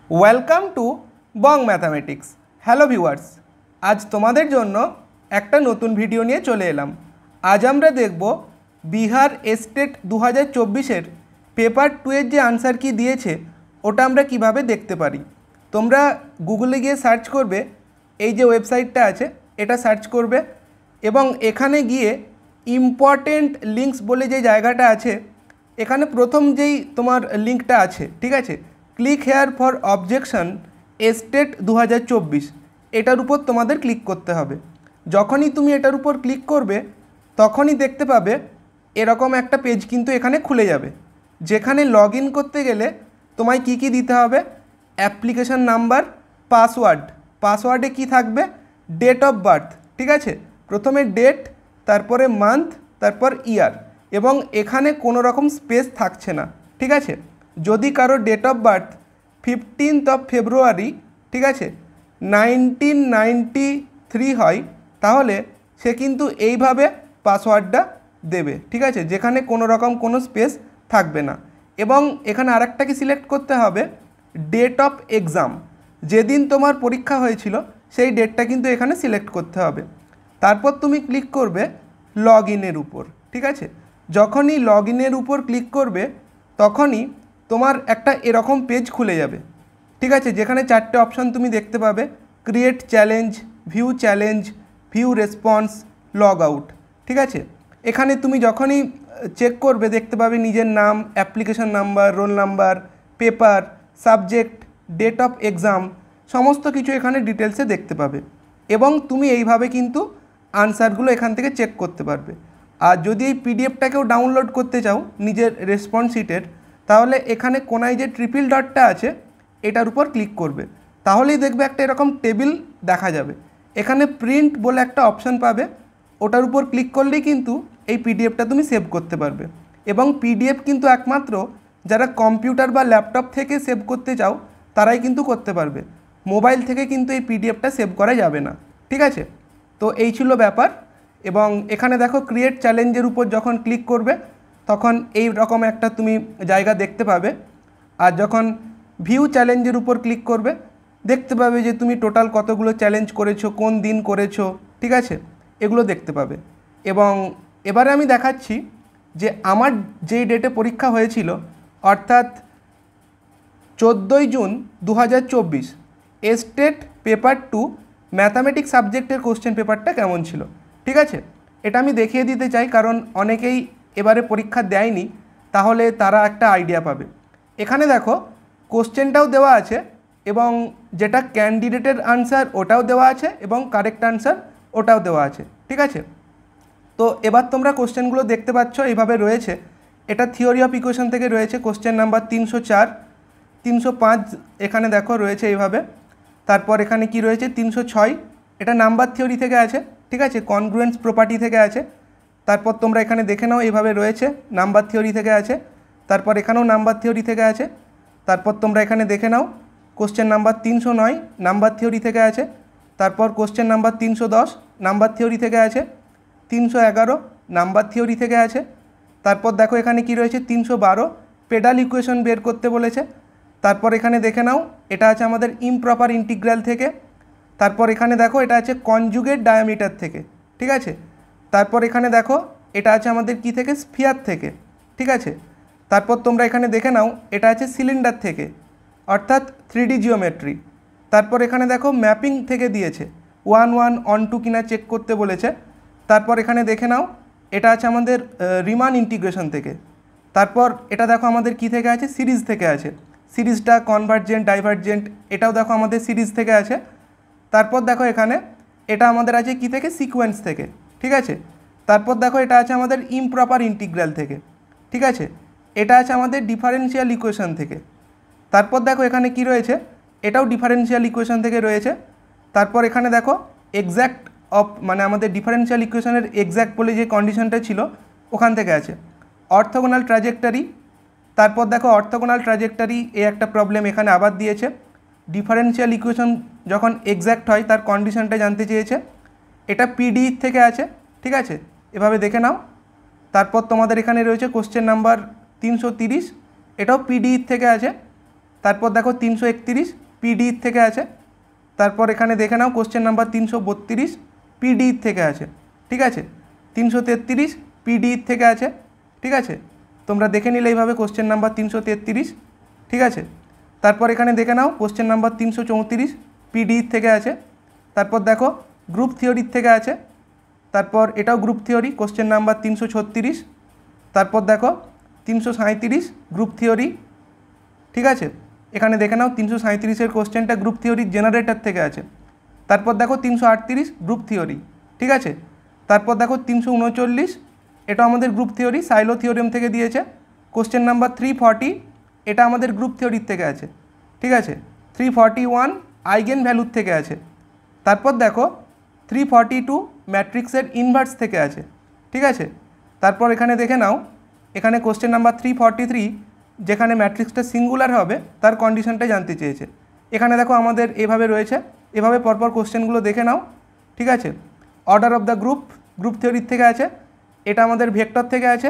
Welcome to Bong mathematics. Hello viewers, আজ তোমাদের জন্য একটা নতুন ভিডিও নিয়ে চলে এলাম। আজ আমরা দেখব বিহার এস্টেট 2024-এর পেপার 2 এর যে আনসার কি দিয়েছে ওটা আমরা কিভাবে দেখতে পারি। তোমরা গুগলে গিয়ে সার্চ করবে, এই যে ওয়েবসাইটটা আছে এটা সার্চ করবে এবং এখানে গিয়ে ইম্পর্টেন্ট লিঙ্কস বলে যে জায়গাটা আছে, এখানে প্রথম যেই তোমার লিঙ্কটা আছে, ঠিক আছে, click here for objection estate 2024, এটার উপর তোমাদের ক্লিক করতে হবে। যখনই তুমি এটার উপর ক্লিক করবে তখনই দেখতে পাবে এরকম একটা পেজ কিন্তু এখানে খুলে যাবে, যেখানে লগ ইন করতে গেলে তোমায় কি কি দিতে হবে, অ্যাপ্লিকেশন নাম্বার, পাসওয়ার্ডে কি থাকবে, ডেট অফ বার্থ, ঠিক আছে, প্রথমে ডেট, তারপরে মান্থ, তারপর ইয়ার, এবং এখানে কোনো রকম স্পেস থাকছে না, ঠিক আছে। যদি কারো ডেট অফ বার্থ 15 ফেব্রুয়ারি, ঠিক আছে, 1993 হয়, তাহলে সে কিন্তু এইভাবে পাসওয়ার্ডটা দেবে, ঠিক আছে, যেখানে কোনো রকম কোনো স্পেস থাকবে না। এবং এখানে আরেকটা কি সিলেক্ট করতে হবে, ডেট অফ এক্সাম, যেদিন তোমার পরীক্ষা হয়েছিল সেই ডেটটা কিন্তু এখানে সিলেক্ট করতে হবে। তারপর তুমি ক্লিক করবে লগ ইনের উপর, ঠিক আছে। যখনই লগ ইনের উপর ক্লিক করবে তখনই তোমার একটা এরকম পেজ খুলে যাবে, ঠিক আছে, যেখানে 4টে অপশান তুমি দেখতে পাবে, create challenge, view response, log out, ঠিক আছে। এখানে তুমি যখনই চেক করবে দেখতে পাবে নিজের নাম, application number, roll number, paper, subject, date of exam, সমস্ত কিছু এখানে ডিটেলসে দেখতে পাবে এবং তুমি এইভাবে কিন্তু আনসারগুলো এখান থেকে চেক করতে পারবে। আর যদি এই পিডিএফটাকেও ডাউনলোড করতে চাও নিজের রেসপন্স শিটের, তাহলে এখানে কোনায় যে ট্রিপল ডটটা আছে এটার উপর ক্লিক করবে, তাহলেই দেখবে একটা এরকম টেবিল দেখা যাবে। এখানে প্রিন্ট বলে একটা অপশান পাবে, ওটার উপর ক্লিক করলেই কিন্তু এই পিডিএফটা তুমি সেভ করতে পারবে। এবং পিডিএফ কিন্তু একমাত্র যারা কম্পিউটার বা ল্যাপটপ থেকে সেভ করতে চাও তারাই কিন্তু করতে পারবে, মোবাইল থেকে কিন্তু এই পিডিএফটা সেভ করা যাবে না, ঠিক আছে। তো এই ছিল ব্যাপার। এবং এখানে দেখো ক্রিয়েট চ্যালেঞ্জের উপর যখন ক্লিক করবে তখন এই রকম একটা তুমি জায়গা দেখতে পাবে। আর যখন ভিউ চ্যালেঞ্জের উপর ক্লিক করবে দেখতে পাবে যে তুমি টোটাল কতগুলো চ্যালেঞ্জ করেছো, কোন দিন করেছো, ঠিক আছে, এগুলো দেখতে পাবে। এবং এবারে আমি দেখাচ্ছি যে আমার যেই ডেটে পরীক্ষা হয়েছিল, অর্থাৎ 14 জুন 2024, এস্টেট পেপার 2 ম্যাথামেটিক্স সাবজেক্টের কোশ্চেন পেপারটা কেমন ছিল, ঠিক আছে। এটা আমি দেখিয়ে দিতে চাই, কারণ অনেকেই এবারে পরীক্ষা দেয়নি, তাহলে তারা একটা আইডিয়া পাবে। এখানে দেখো কোশ্চেনটাও দেওয়া আছে এবং যেটা ক্যান্ডিডেটের আনসার ওটাও দেওয়া আছে এবং কারেক্ট আনসার ওটাও দেওয়া আছে, ঠিক আছে। তো এবার তোমরা কোশ্চেনগুলো দেখতে পাচ্ছ এইভাবে রয়েছে। এটা থিওরি অফ ইকুয়েশন থেকে রয়েছে, কোশ্চেন নাম্বার 304, 305 এখানে দেখো রয়েছে এইভাবে। তারপর এখানে কি রয়েছে 306, এটা নাম্বার থিওরি থেকে আছে, ঠিক আছে, কনগ্রুয়েন্স প্রপার্টি থেকে আছে। তারপর তোমরা এখানে দেখে নাও এইভাবে রয়েছে, নাম্বার থিওরি থেকে আছে। তারপর এখানেও নাম্বার থিওরি থেকে আছে। তারপর তোমরা এখানে দেখে now question number 309 number theory থেকে আছে। তারপর কোশ্চেন নাম্বার 310 নাম্বার থিওরি থেকে আছে। 311 নাম্বার থিওরি থেকে আছে। তারপর দেখো এখানে কি রয়েছে 312 পেডাল ইকুয়েশন বের করতে বলেছে। তারপর এখানে দেখে নাও এটা আছে আমাদের ইমপ্রপার ইন্টিগ্রাল থেকে। তারপর এখানে দেখো এটা আছে কনজুগেট ডায়ামিটার থেকে, ঠিক আছে। তারপর এখানে দেখো এটা আছে আমাদের কি থেকে, স্ফিয়ার থেকে, ঠিক আছে। তারপর তোমরা এখানে দেখে নাও এটা আছে সিলিন্ডার থেকে, অর্থাৎ 3D জিওমেট্রি। তারপর এখানে দেখো ম্যাপিং থেকে দিয়েছে, 1 1 on 2 কিনা চেক করতে বলেছে। তারপর এখানে দেখে নাও এটা আছে আমাদের রিমান ইন্টিগ্রেশন থেকে। তারপর এটা দেখো আমাদের কি থেকে আছে, সিরিজ থেকে আছে, সিরিজটা কনভার্জেন্ট ডাইভার্জেন্ট, এটাও দেখো আমাদের সিরিজ থেকে আছে। তারপর দেখো এখানে এটা আমাদের আছে কি থেকে, সিকোয়েন্স থেকে, ঠিক আছে। তারপর দেখো এটা আছে আমাদের ইমপ্রপার ইন্টিগ্রাল থেকে, ঠিক আছে। এটা আছে আমাদের ডিফারেনশিয়াল ইকুয়েশন থেকে। তারপর দেখো এখানে কি রয়েছে, এটাও ডিফারেনশিয়াল ইকুয়েশন থেকে রয়েছে। তারপর এখানে দেখো এক্স্যাক্ট অফ, মানে আমাদের ডিফারেনশিয়াল ইকুয়েশনের এক্স্যাক্ট বলে যে কন্ডিশনটা ছিল ওখান থেকে আছে। অর্থোগোনাল ট্র্যাজেক্টরি, তারপর দেখো অর্থোগোনাল ট্র্যাজেক্টরি এ একটা প্রবলেম এখানে আবার দিয়েছে। ডিফারেনশিয়াল ইকুয়েশন যখন এক্স্যাক্ট হয় তার কন্ডিশনটা জানতে চেয়েছে, এটা পিডি থেকে আছে, ঠিক আছে, এভাবে দেখে নাও। তারপর তোমাদের এখানে রয়েছে কোশ্চেন নাম্বার 330, এটাও পিডি থেকে আছে। তারপর দেখো 331 পিডি থেকে আছে। তারপর এখানে দেখে নাও কোশ্চেন নাম্বার 332 পিডি থেকে আছে, ঠিক আছে। 333 পিডি থেকে আছে, ঠিক আছে। তোমরা দেখে নিলে এইভাবে কোশ্চেন নাম্বার 333, ঠিক আছে। তারপর এখানে দেখে নাও কোশ্চেন নাম্বার 334 পিডি থেকে আছে। তারপর দেখো গ্রুপ থিওরির থেকে আছে। তারপর এটাও গ্রুপ থিওরি, কোশ্চেন নাম্বার 336। তারপর দেখো 337 গ্রুপ থিওরি, ঠিক আছে। এখানে দেখে নাও 337-এর কোশ্চেনটা গ্রুপ থিওরির জেনারেটর থেকে আছে। তারপর দেখো 338 গ্রুপ থিওরি, ঠিক আছে। তারপর দেখো 339, এটা আমাদের গ্রুপ থিওরি, সাইলো থিওরেম থেকে দিয়েছে। কোশ্চেন নাম্বার 340, এটা আমাদের গ্রুপ থিওরির থেকে আছে, ঠিক আছে। 341 আইগেন ভ্যালুর থেকে আছে। তারপর দেখো 342 ম্যাট্রিক্সের ইনভার্স থেকে আছে, ঠিক আছে। তারপর এখানে দেখে নাও, এখানে কোশ্চেন নাম্বার 343 যেখানে ম্যাট্রিক্সটা সিঙ্গুলার হবে তার কন্ডিশনটা জানতে চেয়েছে। এখানে দেখো আমাদের এভাবে রয়েছে, এভাবে পরপর কোশ্চেনগুলো দেখে নাও, ঠিক আছে। অর্ডার অফ দ্য গ্রুপ থিওরির থেকে আছে। এটা আমাদের ভেক্টর থেকে আছে।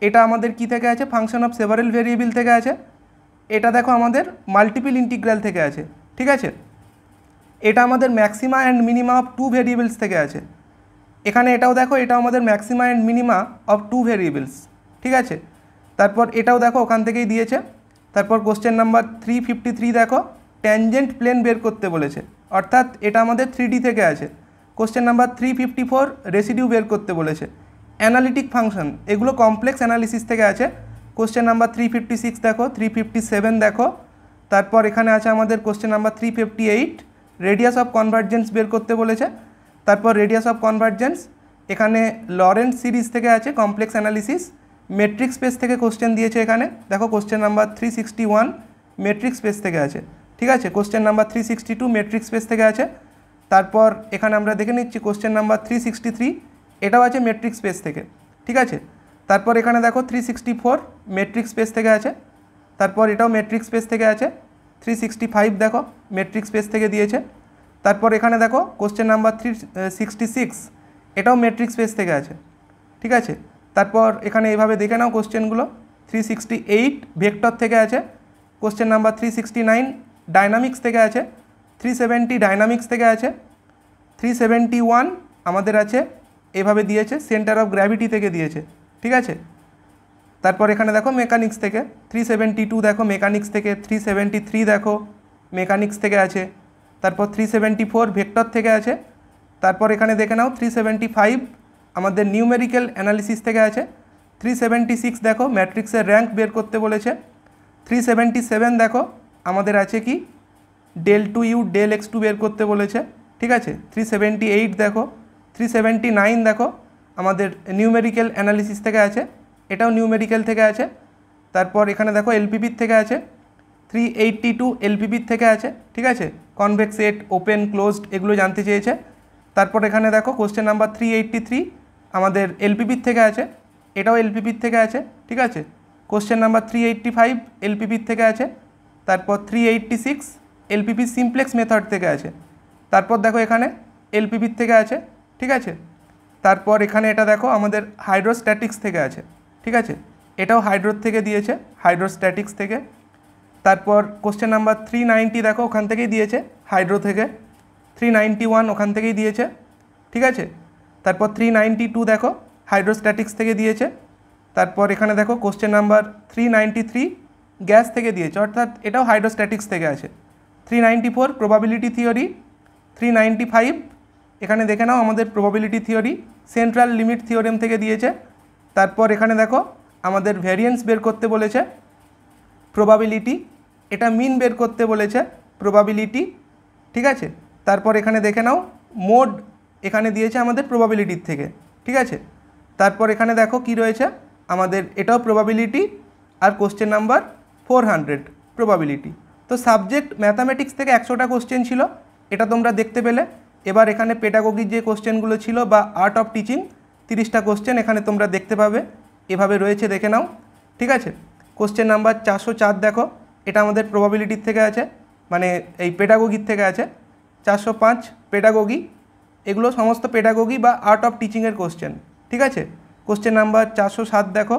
এটা আমাদের কি থেকে আছে, ফাংশন অফ সেভারেল ভেরিয়েবল থেকে আছে। এটা দেখো আমাদের মাল্টিপল ইন্টিগ্রাল থেকে আছে, ঠিক আছে। এটা আমাদের maxima and minima of 2 variables থেকে আছে। এখানে এটাও দেখো, এটা আমাদের maxima and minima of 2 variables, ঠিক আছে। তারপর এটাও দেখো ওখান থেকেই দিয়েছে। তারপর কোশ্চেন নাম্বার 353 দেখো ট্যানজেন্ট প্লেন বের করতে বলেছে, অর্থাৎ এটা আমাদের 3D থেকে আছে। কোশ্চেন নাম্বার 354 রেসিডিউ বের করতে বলেছে। অ্যানালিটিক ফাংশন এগুলো কমপ্লেক্স অ্যানালিসিস থেকে আছে। কোশ্চেন নাম্বার 356 দেখো, 357 দেখো। তারপর এখানে আছে আমাদের question number 358 radius of convergence বের করতে বলেছে। তারপর রেডিয়াস অফ কনভার্জেন্স এখানে লরেন্ট সিরিজ থেকে আছে, কমপ্লেক্স অ্যানালিসিস। মেট্রিক স্পেস থেকে কোশ্চেন দিয়েছে। এখানে দেখো কোশ্চেন নাম্বার 361 মেট্রিক স্পেস থেকে আছে, ঠিক আছে। কোশ্চেন নাম্বার 362 মেট্রিক স্পেস থেকে আছে। তারপর এখানে আমরা দেখে নিচ্ছি কোশ্চেন নাম্বার 363, এটাও আছে মেট্রিক স্পেস থেকে, ঠিক আছে। তারপর এখানে দেখো 364 মেট্রিক স্পেস থেকে আছে। তারপর এটাও মেট্রিক স্পেস থেকে আছে। 365 দেখো মেট্রিক স্পেস থেকে দিয়েছে। তারপর এখানে দেখো কোশ্চেন নাম্বার 366, এটাও মেট্রিক স্পেস থেকে আছে, ঠিক আছে। তারপর এখানে এইভাবে দেখে নাও কোশ্চেনগুলো। 368 ভেক্টর থেকে আছে। কোশ্চেন নাম্বার 369 ডাইনামিক্স থেকে আছে। 370 ডাইনামিক্স থেকে আছে। 371 আমাদের আছে এভাবে দিয়েছে সেন্টার অফ গ্র্যাভিটি থেকে দিয়েছে, ঠিক আছে। তারপর এখানে দেখো মেকানিক্স থেকে 372 দেখো মেকানিক্স থেকে। 373 দেখো মেকানিক্স থেকে আছে। তারপর 374 ভেক্টর থেকে আছে। তারপর এখানে দেখে নাও 375 আমাদের নিউমেরিক্যাল অ্যানালিসিস থেকে আছে। 376 দেখো ম্যাট্রিক্সের র্যাঙ্ক বের করতে বলেছে। 377 দেখো আমাদের আছে কি del 2u del x2 বের করতে বলেছে, ঠিক আছে। 378 দেখো। 379 দেখো আমাদের নিউমেরিক্যাল অ্যানালিসিস থেকে আছে, এটাও নিউমেরিক্যাল থেকে আছে। তারপর এখানে দেখো এলপিপির থেকে আছে। 382 এলপিপির থেকে আছে, ঠিক আছে। কনভেক্স সেট, ওপেন, ক্লোজড এগুলো জানতে চেয়েছে। তারপর এখানে দেখো কোশ্চেন নাম্বার 383 আমাদের এলপিপির থেকে আছে, এটাও এলপিপির থেকে আছে, ঠিক আছে। কোশ্চেন নাম্বার 385 এলপিপির থেকে আছে। তারপর 386 এলপিপি সিমপ্লেক্স মেথড থেকে আছে। তারপর দেখো এখানে এলপিপির থেকে আছে, ঠিক আছে। তারপর এখানে এটা দেখো আমাদের হাইড্রোস্ট্যাটিক্স থেকে আছে, ঠিক আছে। এটাও হাইড্রোর থেকে দিয়েছে, হাইড্রোস্ট্যাটিক্স থেকে। তারপর কোশ্চেন নাম্বার 390 দেখো ওখান থেকেই দিয়েছে, হাইড্রো থেকে। 391 ওখান থেকেই দিয়েছে, ঠিক আছে। তারপর 392 দেখো হাইড্রোস্ট্যাটিক্স থেকে দিয়েছে। তারপর এখানে দেখো কোশ্চেন নাম্বার 393 গ্যাস থেকে দিয়েছে, অর্থাৎ এটাও হাইড্রোস্ট্যাটিক্স থেকে আছে। 394 প্রবাবিলিটি থিওরি। 395 এখানে দেখে নাও আমাদের probability theory central limit theorem থেকে দিয়েছে। তারপর এখানে দেখো আমাদের ভ্যারিয়েন্স বের করতে বলেছে, প্রবাবিলিটি, এটা মিন বের করতে বলেছে, প্রবাবিলিটি, ঠিক আছে। তারপর এখানে দেখে নাও মোড এখানে দিয়েছে আমাদের প্রবাবিলিটির থেকে, ঠিক আছে। তারপর এখানে দেখো কি রয়েছে আমাদের, এটাও প্রবাবিলিটি আর কোশ্চেন নাম্বার 400 প্রবাবিলিটি। তো সাবজেক্ট ম্যাথামেটিক্স থেকে 100টা কোশ্চেন ছিল, এটা তোমরা দেখতে পেলে। এবার এখানে পেডাগোগির যে কোশ্চেনগুলো ছিল বা আর্ট অফ টিচিং 30টা কোশ্চেন এখানে তোমরা দেখতে পাবে, এভাবে রয়েছে, দেখে নাও, ঠিক আছে। কোশ্চেন নাম্বার 404 দেখো, এটা আমাদের প্রবাবিলিটির থেকে আছে, মানে এই পেডাগোগির থেকে আছে। 405 পেডাগোগি, এগুলো সমস্ত পেডাগোগি বা আর্ট অফ টিচিংয়ের কোশ্চেন, ঠিক আছে। কোশ্চেন নাম্বার 407 দেখো।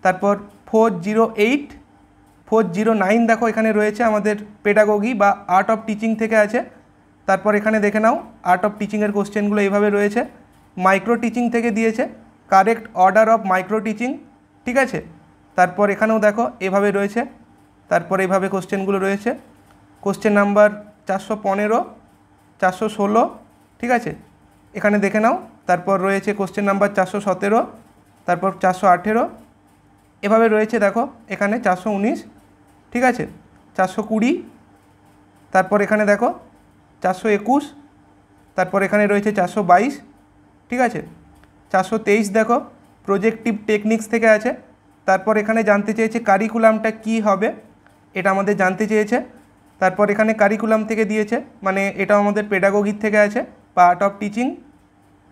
তারপর 408 409 দেখো এখানে রয়েছে আমাদের পেডাগোগি বা আর্ট অফ টিচিং থেকে আছে। তারপর এখানে দেখে নাও আর্ট অফ টিচিংয়ের কোশ্চেনগুলো এইভাবে রয়েছে। মাইক্রো টিচিং থেকে দিয়েছে correct order of micro teaching, ঠিক আছে। তারপর এখানেও দেখো এভাবে রয়েছে, তারপর এইভাবে কোশ্চেনগুলো রয়েছে। কোশ্চেন নাম্বার 415, 416, ঠিক আছে, এখানে দেখে নাও। তারপর রয়েছে কোশ্চেন নাম্বার 417, তারপর 418, এভাবে রয়েছে দেখো এখানে 419, ঠিক আছে, 420, তারপর এখানে দেখো 421, তারপর এখানে রয়েছে 422, ঠিক আছে, 423 দেখো প্রজেক্টিভ টেকনিক্স থেকে আছে। তারপর এখানে জানতে চেয়েছে কারিকুলামটা কি হবে, এটা আমাদের জানতে চেয়েছে। তারপর এখানে কারিকুলাম থেকে দিয়েছে, মানে এটাও আমাদের পেডাগোগির থেকে আছে বা আর্ট অফ টিচিং।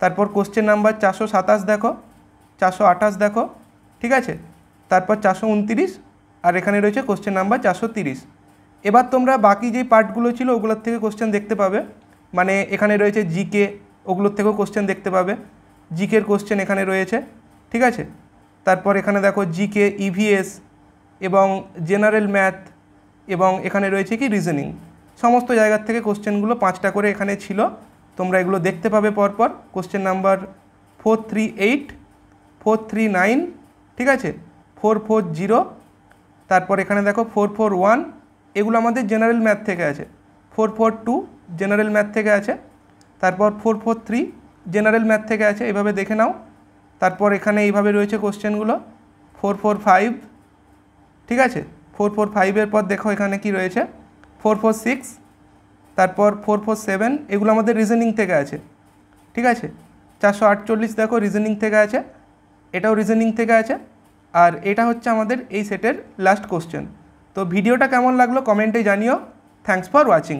তারপর কোশ্চেন নাম্বার 427 দেখো, 428 দেখো, ঠিক আছে, তারপর 429, আর এখানে রয়েছে কোশ্চেন নাম্বার 430। এবার তোমরা বাকি যে পার্টগুলো ছিল ওগুলোর থেকে কোশ্চেন দেখতে পাবে, মানে এখানে রয়েছে জিকে, ওগুলোর থেকেও কোশ্চেন দেখতে পাবে। জিকের কোশ্চেন এখানে রয়েছে, ঠিক আছে। তারপর এখানে দেখো জিকে, ইভিএস এবং জেনারেল ম্যাথ, এবং এখানে রয়েছে কি রিজনিং, সমস্ত জায়গার থেকে কোশ্চেনগুলো 5টা করে এখানে ছিল, তোমরা এগুলো দেখতে পাবে পরপর। কোশ্চেন নাম্বার 438, 439, ঠিক আছে, 440, তারপর এখানে দেখো 441, এগুলো আমাদের জেনারেল ম্যাথ থেকে আছে। 442 জেনারেল ম্যাথ থেকে আছে। তারপর 443 জেনারেল ম্যাথ থেকে আছে, এভাবে দেখে নাও। তারপর এখানে এইভাবে রয়েছে কোশ্চেনগুলো। 445, ঠিক আছে, 445-এর পর দেখো এখানে কি রয়েছে 446, তারপর 447, এগুলো আমাদের রিজনিং থেকে আছে, ঠিক আছে। 448 দেখো রিজনিং থেকে আছে, এটাও রিজনিং থেকে আছে। আর এটা হচ্ছে আমাদের এই সেটের লাস্ট কোশ্চেন। তো ভিডিওটা কেমন লাগলো কমেন্টে জানিও। Thanks for watching.